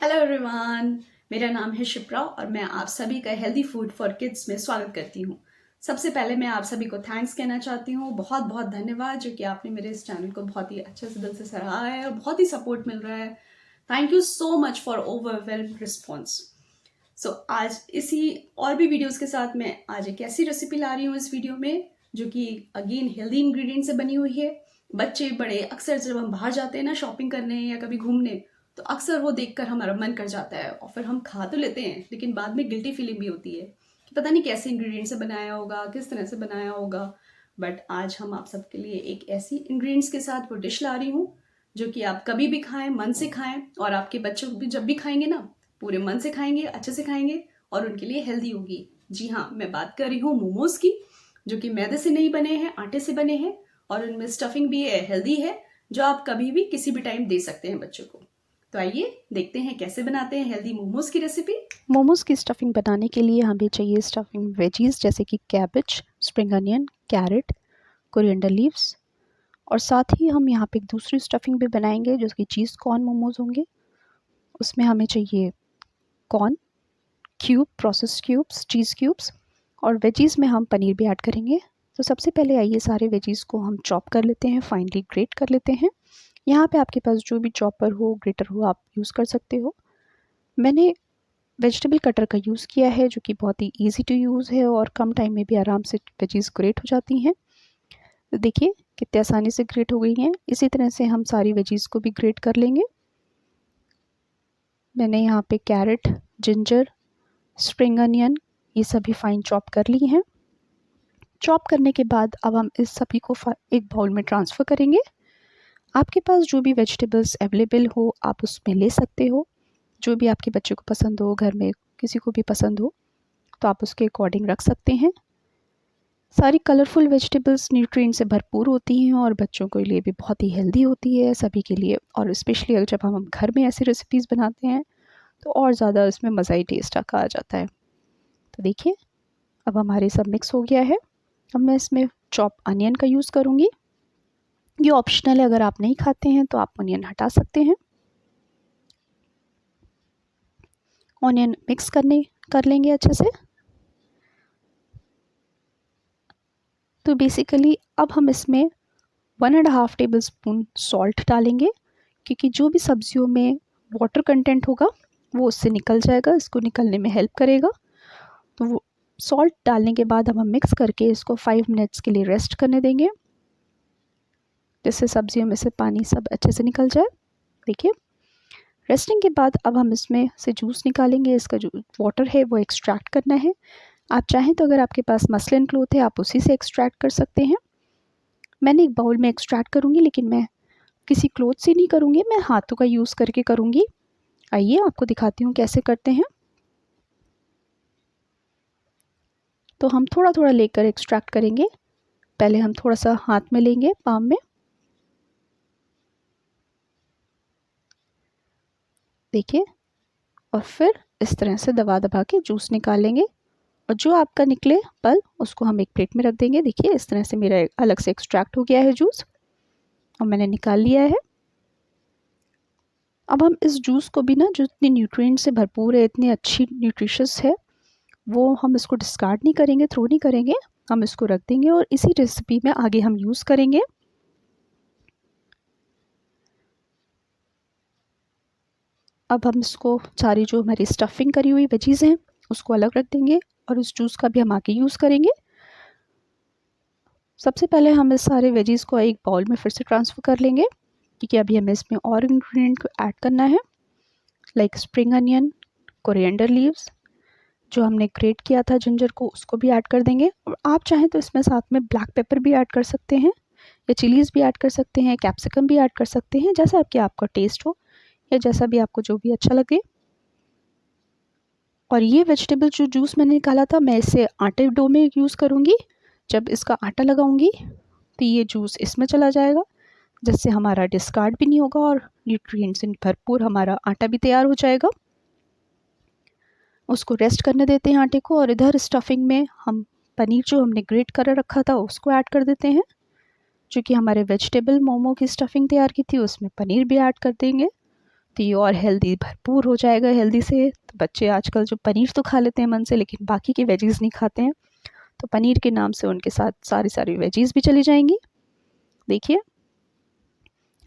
Hello everyone, मेरा नाम है शिप्रा और मैं आप सभी का हेल्दी फूड फॉर किड्स में स्वागत करती हूँ। सबसे पहले मैं आप सभी को थैंक्स कहना चाहती हूँ। बहुत बहुत धन्यवाद जो कि आपने मेरे इस चैनल को बहुत ही अच्छे से दिल से सराहा है और बहुत ही सपोर्ट मिल रहा है। Thank you so much for overwhelm response. So आज इसी और भी वीडियोज़ के साथ मैं आज एक ऐसी रेसिपी ला रही हूँ इस वीडियो में जो कि अगेन हेल्दी इंग्रेडिएंट से बनी हुई है। बच्चे बड़े अक्सर जब हम बाहर जाते हैं ना शॉपिंग करने या कभी घूमने, तो अक्सर वो देखकर हमारा मन कर जाता है और फिर हम खा तो लेते हैं, लेकिन बाद में गिल्टी फीलिंग भी होती है कि पता नहीं कैसे इंग्रेडिएंट से बनाया होगा, किस तरह से बनाया होगा। बट आज हम आप सबके लिए एक ऐसी इंग्रेडिएंट्स के साथ वो डिश ला रही हूँ जो कि आप कभी भी खाएं, मन से खाएं, और आपके बच्चों भी जब भी खाएंगे ना पूरे मन से खाएंगे, अच्छे से खाएंगे और उनके लिए हेल्दी होगी। जी हाँ, मैं बात कर रही हूँ मोमोज की, जो कि मैदे से नहीं बने हैं, आटे से बने हैं और उनमें स्टफिंग भी है, हेल्दी है, जो आप कभी भी किसी भी टाइम दे सकते हैं बच्चों को। तो आइए देखते हैं कैसे बनाते हैं हेल्दी मोमोज की रेसिपी। मोमोज़ की स्टफ़िंग बनाने के लिए हमें चाहिए स्टफ़िंग वेजीज़ जैसे कि cabbage, spring onion, carrot, coriander leaves और साथ ही हम यहाँ पे एक दूसरी स्टफ़िंग भी बनाएंगे जो कि चीज़ कॉर्न मोमोज़ होंगे। उसमें हमें चाहिए कॉर्न क्यूब, प्रोसेस्ड क्यूब्स, चीज़ क्यूब्स और वेजीज़ में हम पनीर भी ऐड करेंगे। तो सबसे पहले आइए सारे वेजीज़ को हम चॉप कर लेते हैं, फाइनली ग्रेट कर लेते हैं। यहाँ पे आपके पास जो भी चॉपर हो, ग्रेटर हो, आप यूज़ कर सकते हो। मैंने वेजिटेबल कटर का यूज़ किया है जो कि बहुत ही ईजी टू यूज़ है और कम टाइम में भी आराम से वेजीज़ ग्रेट हो जाती हैं। तो देखिए कितने आसानी से ग्रेट हो गई हैं। इसी तरह से हम सारी वेजीज़ को भी ग्रेट कर लेंगे। मैंने यहाँ पे कैरेट, जिंजर, स्प्रिंग अनियन ये सभी फाइन चॉप कर ली हैं। चॉप करने के बाद अब हम इस सभी को एक बाउल में ट्रांसफ़र करेंगे। आपके पास जो भी वेजिटेबल्स अवेलेबल हो आप उसमें ले सकते हो। जो भी आपके बच्चे को पसंद हो, घर में किसी को भी पसंद हो तो आप उसके अकॉर्डिंग रख सकते हैं। सारी कलरफुल वेजिटेबल्स न्यूट्रिएंट से भरपूर होती हैं और बच्चों के लिए भी बहुत ही हेल्दी होती है सभी के लिए। और स्पेशली अगर जब हम घर में ऐसी रेसिपीज़ बनाते हैं तो और ज़्यादा इसमें मज़ा ही टेस्ट आ जाता है। तो देखिए अब हमारे सब मिक्स हो गया है। अब मैं इसमें चॉप अनियन का यूज़ करूँगी। ये ऑप्शनल है, अगर आप नहीं खाते हैं तो आप अनियन हटा सकते हैं। ऑनियन मिक्स कर लेंगे अच्छे से। तो बेसिकली अब हम इसमें 1.5 टेबल स्पून सॉल्ट डालेंगे, क्योंकि जो भी सब्जियों में वाटर कंटेंट होगा वो उससे निकल जाएगा, इसको निकलने में हेल्प करेगा। तो वो सॉल्ट डालने के बाद अब हम मिक्स करके इसको 5 मिनट्स के लिए रेस्ट करने देंगे, जिससे सब्जियों में से पानी सब अच्छे से निकल जाए। देखिए रेस्टिंग के बाद अब हम इसमें से जूस निकालेंगे। इसका जो वाटर है वो एक्सट्रैक्ट करना है। आप चाहें तो अगर आपके पास मसलिन क्लॉथ है आप उसी से एक्सट्रैक्ट कर सकते हैं। मैंने एक बाउल में एक्सट्रैक्ट करूँगी, लेकिन मैं किसी क्लॉथ से नहीं करूँगी, मैं हाथों का यूज़ करके करूँगी। आइए आपको दिखाती हूँ कैसे करते हैं। तो हम थोड़ा थोड़ा लेकर एक्सट्रैक्ट करेंगे। पहले हम थोड़ा सा हाथ में लेंगे, पाम में, देखिए, और फिर इस तरह से दबा दबा के जूस निकाल लेंगे। और जो आपका निकले पल उसको हम एक प्लेट में रख देंगे। देखिए इस तरह से मेरा अलग से एक्सट्रैक्ट हो गया है जूस और मैंने निकाल लिया है। अब हम इस जूस को भी ना, जो इतनी न्यूट्रिएंट से भरपूर है, इतनी अच्छी न्यूट्रिशियस है, वो हम इसको डिस्कार्ड नहीं करेंगे, थ्रो नहीं करेंगे। हम इसको रख देंगे और इसी रेसिपी में आगे हम यूज़ करेंगे। अब हम इसको सारी जो हमारी स्टफिंग करी हुई वेजीज़ हैं उसको अलग रख देंगे और इस जूस का भी हम आगे यूज़ करेंगे। सबसे पहले हम इस सारे वेजीज़ को एक बाउल में फिर से ट्रांसफ़र कर लेंगे, क्योंकि अभी हमें इसमें और इंग्रेडिएंट को ऐड करना है, like spring onion, coriander leaves, जो हमने ग्रेट किया था जिंजर को, उसको भी ऐड कर देंगे। और आप चाहें तो इसमें साथ में ब्लैक पेपर भी ऐड कर सकते हैं या चिलीज़ भी ऐड कर सकते हैं, कैप्सिकम भी ऐड कर सकते हैं, जैसा आपका टेस्ट हो या जैसा भी आपको जो भी अच्छा लगे। और ये वेजिटेबल जो जूस मैंने निकाला था मैं इसे आटे डो में यूज़ करूँगी। जब इसका आटा लगाऊंगी तो ये जूस इसमें चला जाएगा, जिससे हमारा डिस्कार्ड भी नहीं होगा और न्यूट्रिएंट्स से भरपूर हमारा आटा भी तैयार हो जाएगा। उसको रेस्ट करने देते हैं आटे को, और इधर स्टफिंग में हम पनीर जो हमने ग्रेट कर रखा था उसको ऐड कर देते हैं। जो कि हमारे वेजिटेबल मोमो की स्टफिंग तैयार की थी उसमें पनीर भी ऐड कर देंगे। तो ये और हेल्दी भरपूर हो जाएगा हेल्दी से। तो बच्चे आजकल जो पनीर तो खा लेते हैं मन से, लेकिन बाकी के वेजीज़ नहीं खाते हैं, तो पनीर के नाम से उनके साथ सारी वेजीज़ भी चली जाएंगी। देखिए,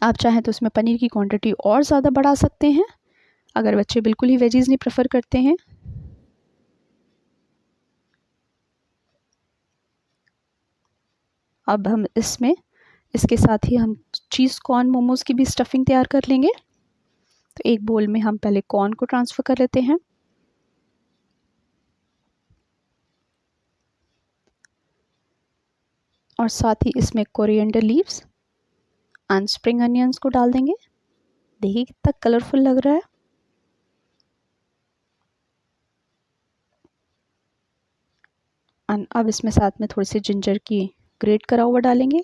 आप चाहें तो उसमें पनीर की क्वांटिटी और ज़्यादा बढ़ा सकते हैं अगर बच्चे बिल्कुल ही वेजीज़ नहीं प्रेफर करते हैं। अब हम इसके साथ ही हम चीज़ कॉर्न मोमोज़ की भी स्टफिंग तैयार कर लेंगे। तो एक बोल में हम पहले कॉर्न को ट्रांसफ़र कर लेते हैं। और साथ ही इसमें coriander leaves and spring onions को डाल देंगे। देखिए कितना कलरफुल लग रहा है। एंड अब इसमें साथ में थोड़ी सी जिंजर की ग्रेट करा हुआ डालेंगे।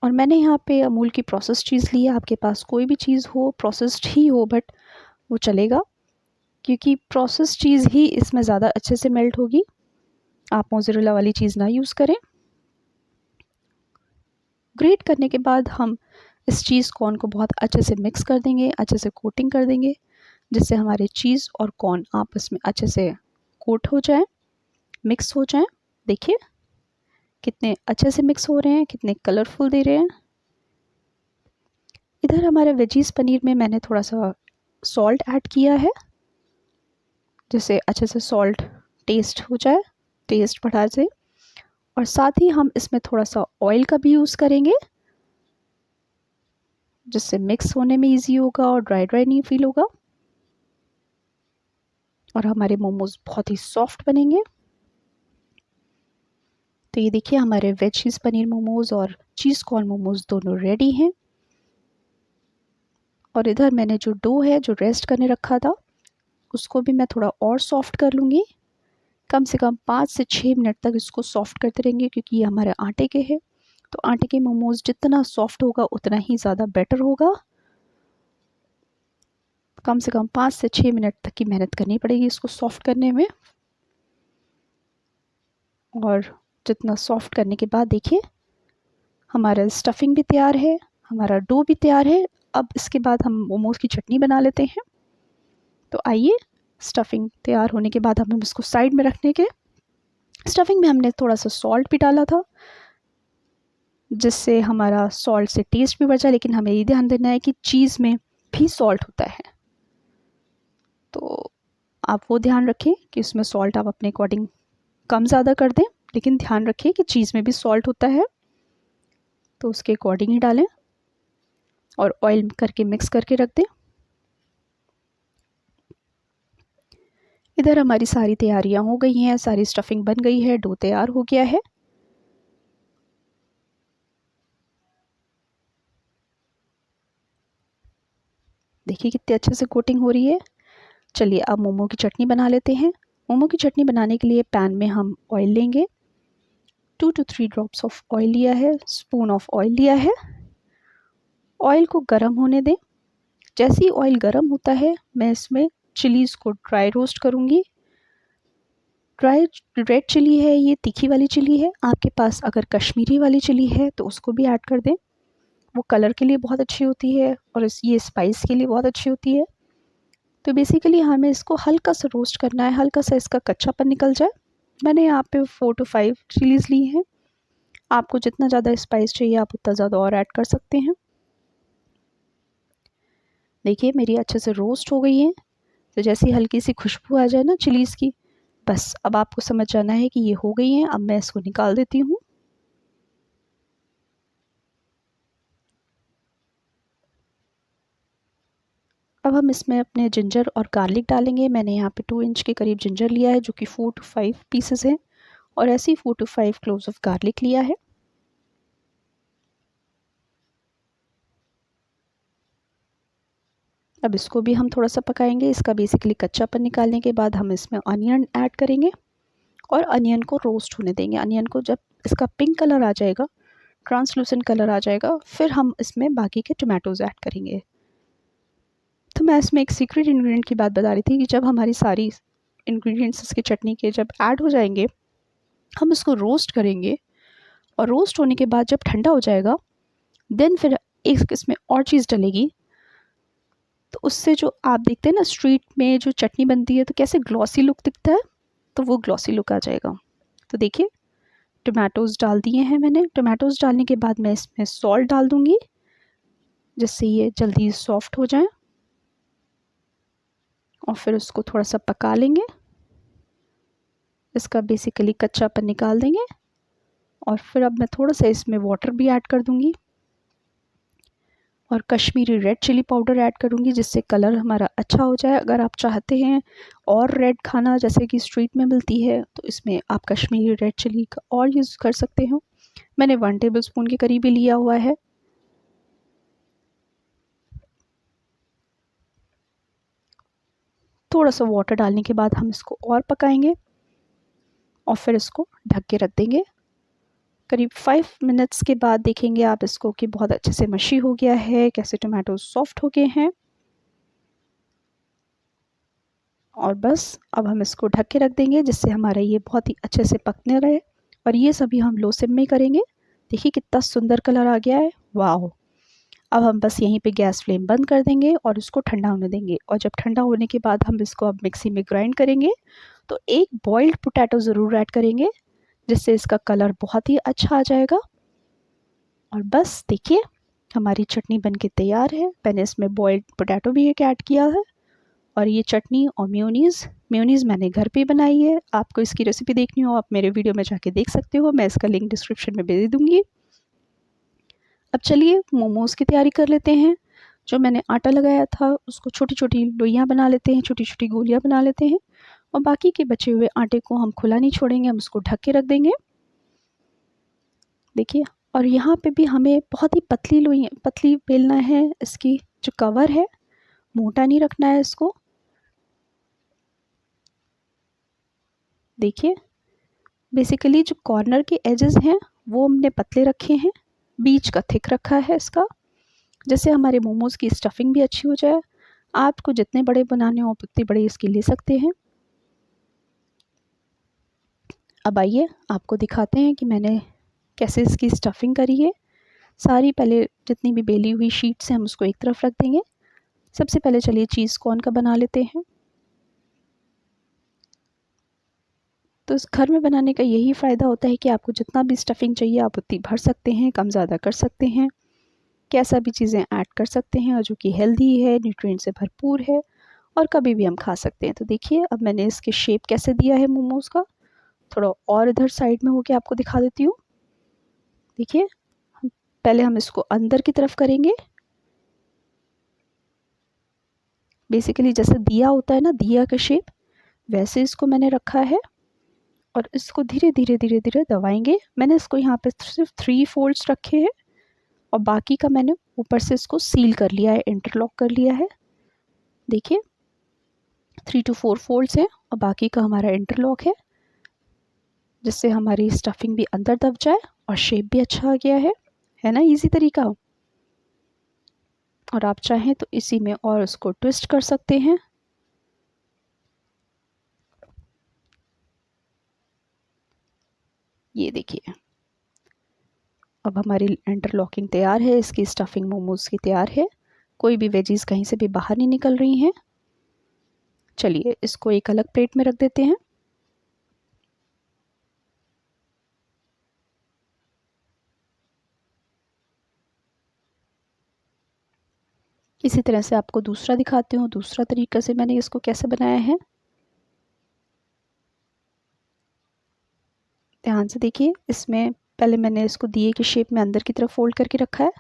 और मैंने यहाँ पे अमूल की प्रोसेस्ड चीज़ ली है। आपके पास कोई भी चीज़ हो, प्रोसेस्ड ही हो, बट वो चलेगा, क्योंकि प्रोसेस्ड चीज़ ही इसमें ज़्यादा अच्छे से मेल्ट होगी। आप मोज़रेला वाली चीज़ ना यूज़ करें। ग्रेट करने के बाद हम इस चीज़ कॉर्न को बहुत अच्छे से मिक्स कर देंगे, अच्छे से कोटिंग कर देंगे, जिससे हमारे चीज़ और कॉर्न आपस में अच्छे से कोट हो जाए, मिक्स हो जाए। देखिए कितने अच्छे से मिक्स हो रहे हैं, कितने कलरफुल दे रहे हैं। इधर हमारे वेजीज़ पनीर में मैंने थोड़ा सा सॉल्ट ऐड किया है, जिससे अच्छे से सॉल्ट टेस्ट हो जाए, टेस्ट बढ़ा जाए। और साथ ही हम इसमें थोड़ा सा ऑयल का भी यूज़ करेंगे, जिससे मिक्स होने में इजी होगा और ड्राई ड्राई नहीं फील होगा, और हमारे मोमोज बहुत ही सॉफ्ट बनेंगे। तो ये देखिए हमारे वेज चीज़ पनीर मोमोज और चीज़ कॉर्न मोमोज दोनों रेडी हैं। और इधर मैंने जो डो है जो रेस्ट करने रखा था, उसको भी मैं थोड़ा और सॉफ्ट कर लूँगी। कम से कम 5 से 6 मिनट तक इसको सॉफ्ट करते रहेंगे, क्योंकि ये हमारे आटे के हैं। तो आटे के मोमोज जितना सॉफ्ट होगा उतना ही ज़्यादा बेटर होगा। कम से कम 5 से 6 मिनट तक की मेहनत करनी पड़ेगी इसको सॉफ्ट करने में। और जितना सॉफ्ट करने के बाद देखिए हमारा स्टफिंग भी तैयार है, हमारा डो भी तैयार है। अब इसके बाद हम मोमोज की चटनी बना लेते हैं। तो आइए, स्टफिंग तैयार होने के बाद हम इसको साइड में रखने के, स्टफिंग में हमने थोड़ा सा सॉल्ट भी डाला था, जिससे हमारा सॉल्ट से टेस्ट भी बढ़ जाए। लेकिन हमें ये ध्यान देना है कि चीज़ में भी सॉल्ट होता है, तो आप वो ध्यान रखें कि उसमें सॉल्ट आप अपने अकॉर्डिंग कम ज़्यादा कर दें, लेकिन ध्यान रखें कि चीज़ में भी सॉल्ट होता है, तो उसके अकॉर्डिंग ही डालें और ऑयल करके मिक्स करके रख दें। इधर हमारी सारी तैयारियां हो गई हैं, सारी स्टफिंग बन गई है, डो तैयार हो गया है। देखिए कितने अच्छे से कोटिंग हो रही है। चलिए अब मोमो की चटनी बना लेते हैं। मोमो की चटनी बनाने के लिए पैन में हम ऑयल लेंगे। 2 to 3 ड्रॉप्स ऑफ ऑयल लिया है, स्पून ऑफ ऑयल लिया है। ऑयल को गर्म होने दें। जैसे ही ऑयल गर्म होता है, मैं इसमें चिलीज़ को ड्राई रोस्ट करूँगी। ड्राई रेड चिली है, ये तीखी वाली चिली है। आपके पास अगर कश्मीरी वाली चिली है तो उसको भी ऐड कर दें, वो कलर के लिए बहुत अच्छी होती है और ये स्पाइस के लिए बहुत अच्छी होती है। तो बेसिकली हमें इसको हल्का सा रोस्ट करना है, हल्का सा इसका कच्चापन निकल जाए। मैंने यहाँ पे 4 to 5 चिलीज़ ली हैं। आपको जितना ज़्यादा स्पाइस चाहिए आप उतना ज़्यादा और ऐड कर सकते हैं। देखिए मेरी अच्छे से रोस्ट हो गई है। तो जैसे ही हल्की सी खुशबू आ जाए ना चिलीज़ की, बस अब आपको समझ जाना है कि ये हो गई हैं। अब मैं इसको निकाल देती हूँ। अब हम इसमें अपने जिंजर और गार्लिक डालेंगे। मैंने यहाँ पे 2 इंच के करीब जिंजर लिया है, जो कि 4 to 5 पीसेस हैं, और ऐसे ही 4 to 5 क्लोव्स ऑफ गार्लिक लिया है। अब इसको भी हम थोड़ा सा पकाएंगे। इसका बेसिकली कच्चापन निकालने के बाद हम इसमें अनियन ऐड करेंगे और अनियन को रोस्ट होने देंगे। अनियन को जब इसका पिंक कलर आ जाएगा, ट्रांसलूसेंट कलर आ जाएगा, फिर हम इसमें बाकी के टोमेटोज़ ऐड करेंगे। तो मैं इसमें एक सीक्रेट इंग्रेडिएंट की बात बता रही थी कि जब हमारी सारी इंग्रेडिएंट्स इसकी चटनी के जब ऐड हो जाएंगे, हम इसको रोस्ट करेंगे, और रोस्ट होने के बाद जब ठंडा हो जाएगा, देन फिर एक इसमें और चीज़ डलेगी, तो उससे जो आप देखते हैं ना स्ट्रीट में जो चटनी बनती है तो कैसे ग्लॉसी लुक दिखता है, तो वो ग्लॉसी लुक आ जाएगा। तो देखिए टमाटोज़ डाल दिए हैं मैंने। टमाटोज़ डालने के बाद मैं इसमें सॉल्ट डाल दूँगी जिससे ये जल्दी सॉफ्ट हो जाए, और फिर उसको थोड़ा सा पका लेंगे। इसका बेसिकली कच्चापन निकाल देंगे, और फिर अब मैं थोड़ा सा इसमें वाटर भी ऐड कर दूँगी और Kashmiri red chilli powder add करूँगी जिससे कलर हमारा अच्छा हो जाए। अगर आप चाहते हैं और रेड खाना जैसे कि स्ट्रीट में मिलती है तो इसमें आप कश्मीरी रेड चिली का और यूज़ कर सकते हो। मैंने 1 टेबलस्पून के करीब ही लिया हुआ है। थोड़ा सा वाटर डालने के बाद हम इसको और पकाएंगे और फिर इसको ढक के रख देंगे। करीब 5 मिनट्स के बाद देखेंगे आप इसको कि बहुत अच्छे से मशी हो गया है, कैसे टमाटो सॉफ्ट हो गए हैं। और बस अब हम इसको ढक के रख देंगे जिससे हमारा ये बहुत ही अच्छे से पकने रहे। और ये सभी हम लो सिम में करेंगे। देखिए कितना सुंदर कलर आ गया है, वाह। अब हम बस यहीं पे गैस फ्लेम बंद कर देंगे और इसको ठंडा होने देंगे। और जब ठंडा होने के बाद हम इसको अब मिक्सी में ग्राइंड करेंगे। तो एक बॉइल्ड पोटैटो ज़रूर ऐड करेंगे जिससे इसका कलर बहुत ही अच्छा आ जाएगा। और बस देखिए हमारी चटनी बनके तैयार है। मैंने इसमें बॉइल्ड पोटैटो भी एक ऐड किया है। और ये चटनी और मेयोनीज़ मैंने घर पे बनाई है। आपको इसकी रेसिपी देखनी हो आप मेरे वीडियो में जाके देख सकते हो, मैं इसका लिंक डिस्क्रिप्शन में दे दूँगी। अब चलिए मोमोज़ की तैयारी कर लेते हैं। जो मैंने आटा लगाया था उसको छोटी छोटी लोइयाँ बना लेते हैं, छोटी छोटी गोलियाँ बना लेते हैं। और बाकी के बचे हुए आटे को हम खुला नहीं छोड़ेंगे, हम उसको ढक के रख देंगे। देखिए, और यहाँ पे भी हमें बहुत ही पतली बेलना है। इसकी जो कवर है मोटा नहीं रखना है इसको। देखिए बेसिकली जो कॉर्नर के एजेस हैं वो हमने पतले रखे हैं, बीच का थिक रखा है इसका, जिससे हमारे मोमोज़ की स्टफिंग भी अच्छी हो जाए। आपको जितने बड़े बनाने हो उतने बड़े इसके ले सकते हैं। अब आइए आपको दिखाते हैं कि मैंने कैसे इसकी स्टफिंग करी है। सारी पहले जितनी भी बेली हुई शीट्स हैं हम उसको एक तरफ रख देंगे। सबसे पहले चलिए चीज़ कॉर्न का बना लेते हैं। तो इस घर में बनाने का यही फ़ायदा होता है कि आपको जितना भी स्टफिंग चाहिए आप उतनी भर सकते हैं, कम ज़्यादा कर सकते हैं, कैसा भी चीज़ें ऐड कर सकते हैं, और जो कि हेल्दी है, न्यूट्रिएंट से भरपूर है और कभी भी हम खा सकते हैं। तो देखिए अब मैंने इसके शेप कैसे दिया है मोमोज़ का। थोड़ा और इधर साइड में होके आपको दिखा देती हूँ। देखिए पहले हम इसको अंदर की तरफ करेंगे। बेसिकली जैसे दिया होता है ना, दिया का शेप, वैसे इसको मैंने रखा है। और इसको धीरे धीरे धीरे धीरे दबाएंगे। मैंने इसको यहाँ पे सिर्फ 3 फोल्ड्स रखे हैं और बाकी का मैंने ऊपर से इसको सील कर लिया है, इंटरलॉक कर लिया है। देखिए 3 to 4 फोल्ड्स हैं और बाकी का हमारा इंटरलॉक है, जिससे हमारी स्टफिंग भी अंदर दब जाए और शेप भी अच्छा आ गया है ना, इजी तरीका। और आप चाहें तो इसी में और उसको ट्विस्ट कर सकते हैं। ये देखिए अब हमारी इंटरलॉकिंग तैयार है, इसकी स्टफिंग मोमोज़ की तैयार है। कोई भी वेजीज कहीं से भी बाहर नहीं निकल रही हैं। चलिए इसको एक अलग प्लेट में रख देते हैं। इसी तरह से आपको दूसरा दिखाती हूँ, दूसरा तरीका से मैंने इसको कैसे बनाया है। ध्यान से देखिए, इसमें पहले मैंने इसको दिए के शेप में अंदर की तरफ फोल्ड करके रखा है।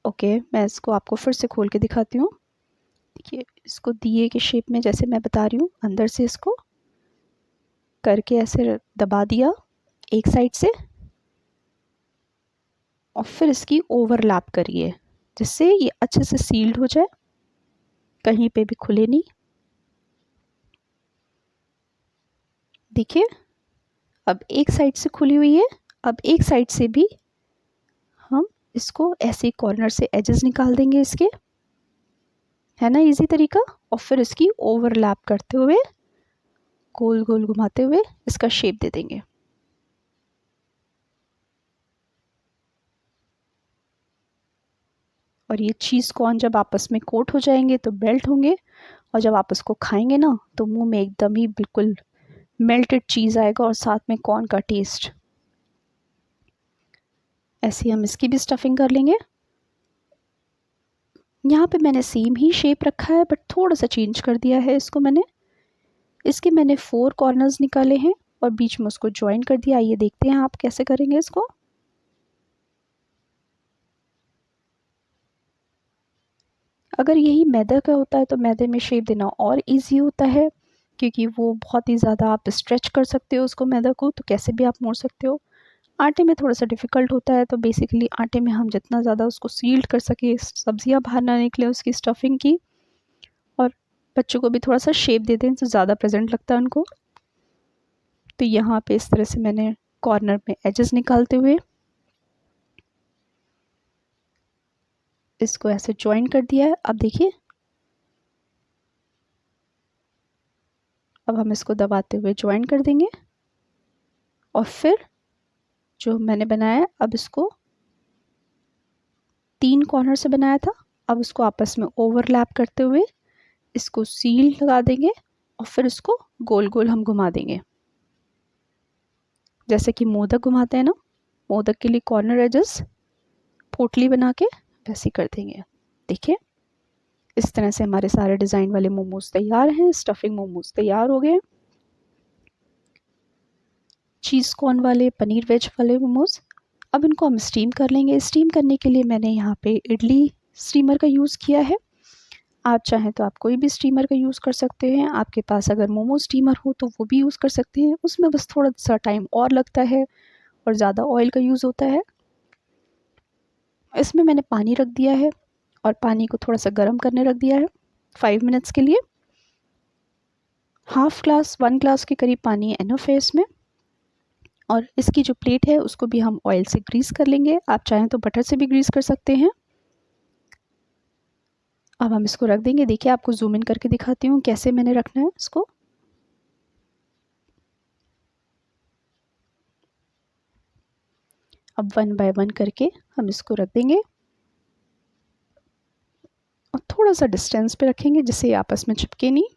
ओके, मैं इसको आपको फिर से खोल के दिखाती हूँ। देखिए इसको दिए के शेप में जैसे मैं बता रही हूँ, अंदर से इसको करके ऐसे दबा दिया एक साइड से, और फिर इसकी ओवरलैप करिए जिससे ये अच्छे से सील्ड हो जाए, कहीं पे भी खुले नहीं। देखिए अब एक साइड से खुली हुई है, अब एक साइड से भी हम इसको ऐसे कॉर्नर से एजेस निकाल देंगे इसके, है ना इजी तरीका। और फिर इसकी ओवरलैप करते हुए गोल गोल घुमाते हुए इसका शेप दे देंगे। और ये चीज़ कॉर्न जब आपस में कोट हो जाएंगे तो मेल्ट होंगे, और जब आप इसको खाएंगे ना तो मुंह में एकदम ही बिल्कुल मेल्टेड चीज़ आएगा और साथ में कॉर्न का टेस्ट। ऐसे हम इसकी भी स्टफिंग कर लेंगे। यहाँ पे मैंने सेम ही शेप रखा है बट थोड़ा सा चेंज कर दिया है इसको मैंने। इसके मैंने 4 कॉर्नर्स निकाले हैं और बीच में उसको ज्वाइन कर दिया। आइए देखते हैं आप कैसे करेंगे इसको। अगर यही मैदा का होता है तो मैदे में शेप देना और इजी होता है, क्योंकि वो बहुत ही ज़्यादा आप स्ट्रेच कर सकते हो उसको, मैदा को तो कैसे भी आप मोड़ सकते हो। आटे में थोड़ा सा डिफ़िकल्ट होता है, तो बेसिकली आटे में हम जितना ज़्यादा उसको सील्ड कर सके, सब्जियां बाहर ना निकले उसकी स्टफिंग की, और बच्चों को भी थोड़ा सा शेप दे दें तो ज़्यादा प्रेजेंट लगता है उनको। तो यहाँ पे इस तरह से मैंने कॉर्नर में एजेस निकालते हुए इसको ऐसे ज्वाइन कर दिया है। अब देखिए, अब हम इसको दबाते हुए ज्वाइन कर देंगे और फिर जो मैंने बनाया है, अब इसको 3 कॉर्नर से बनाया था, अब इसको आपस में ओवरलैप करते हुए इसको सील लगा देंगे और फिर इसको गोल गोल हम घुमा देंगे, जैसे कि मोदक घुमाते हैं ना, मोदक के लिए कॉर्नर एजेस पोटली बना के वैसे ही कर देंगे। देखिए, इस तरह से हमारे सारे डिज़ाइन वाले मोमोज तैयार हैं। स्टफिंग मोमोज तैयार हो गए। चीज़ कॉर्न वाले, पनीर वेज वाले मोमोज, अब इनको हम स्टीम कर लेंगे। स्टीम करने के लिए मैंने यहाँ पे इडली स्टीमर का यूज़ किया है। आप चाहें तो आप कोई भी स्टीमर का यूज़ कर सकते हैं। आपके पास अगर मोमो स्टीमर हो तो वो भी यूज़ कर सकते हैं। उसमें बस थोड़ा सा टाइम और लगता है और ज़्यादा ऑयल का यूज़ होता है। इसमें मैंने पानी रख दिया है और पानी को थोड़ा सा गर्म करने रख दिया है 5 मिनट्स के लिए। 1 ग्लास के करीब पानी एनफ है इसमें। और इसकी जो प्लेट है उसको भी हम ऑयल से ग्रीस कर लेंगे। आप चाहें तो बटर से भी ग्रीस कर सकते हैं। अब हम इसको रख देंगे। देखिए, आपको जूम इन करके दिखाती हूँ कैसे मैंने रखना है इसको। अब 1 बाय 1 करके हम इसको रख देंगे और थोड़ा सा डिस्टेंस पे रखेंगे जिससे ये आपस में चिपके नहीं।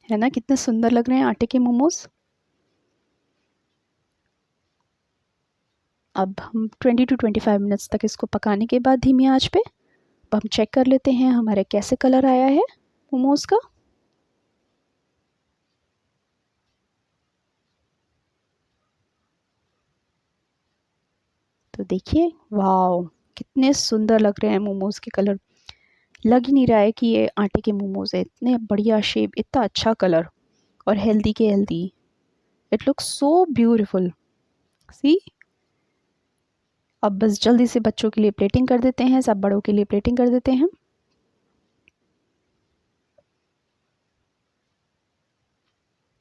है ना, कितने सुंदर लग रहे हैं आटे के मोमोज। अब हम 20 to 25 मिनट्स तक इसको पकाने के बाद धीमी आंच पे अब हम चेक कर लेते हैं हमारे कैसे कलर आया है मोमोज का। तो देखिए, वाओ, कितने सुंदर लग रहे हैं मोमोज के कलर। लग ही नहीं रहा है कि ये आटे के मोमोज है। इतने बढ़िया शेप, इतना अच्छा कलर और हेल्दी के healthy. It looks so beautiful. See, अब बस जल्दी से बच्चों के लिए प्लेटिंग कर देते हैं, सब बड़ों के लिए प्लेटिंग कर देते हैं।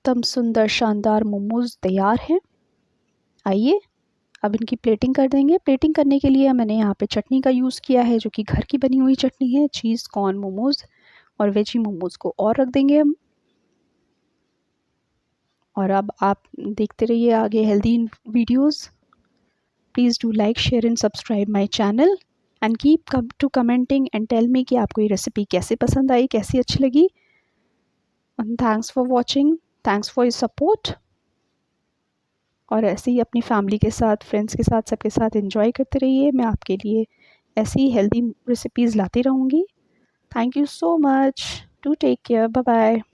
तम सुंदर शानदार मोमोज तैयार हैं। आइए अब इनकी प्लेटिंग कर देंगे। प्लेटिंग करने के लिए मैंने यहाँ पे चटनी का यूज़ किया है, जो कि घर की बनी हुई चटनी है। चीज़ कॉर्न मोमोज और वेजी मोमोज को और रख देंगे हम। और अब आप देखते रहिए आगे healthy videos. Please do like, share and subscribe my channel and keep to commenting and tell me कि आपको ये रेसिपी कैसे पसंद आई, कैसी अच्छी लगी। And thanks for watching, thanks for your support. और ऐसे ही अपनी फैमिली के साथ, फ्रेंड्स के साथ, सबके साथ एंजॉय करते रहिए। मैं आपके लिए ऐसी ही हेल्दी रेसिपीज़ लाती रहूँगी। Thank you so much. Do take care. Bye bye.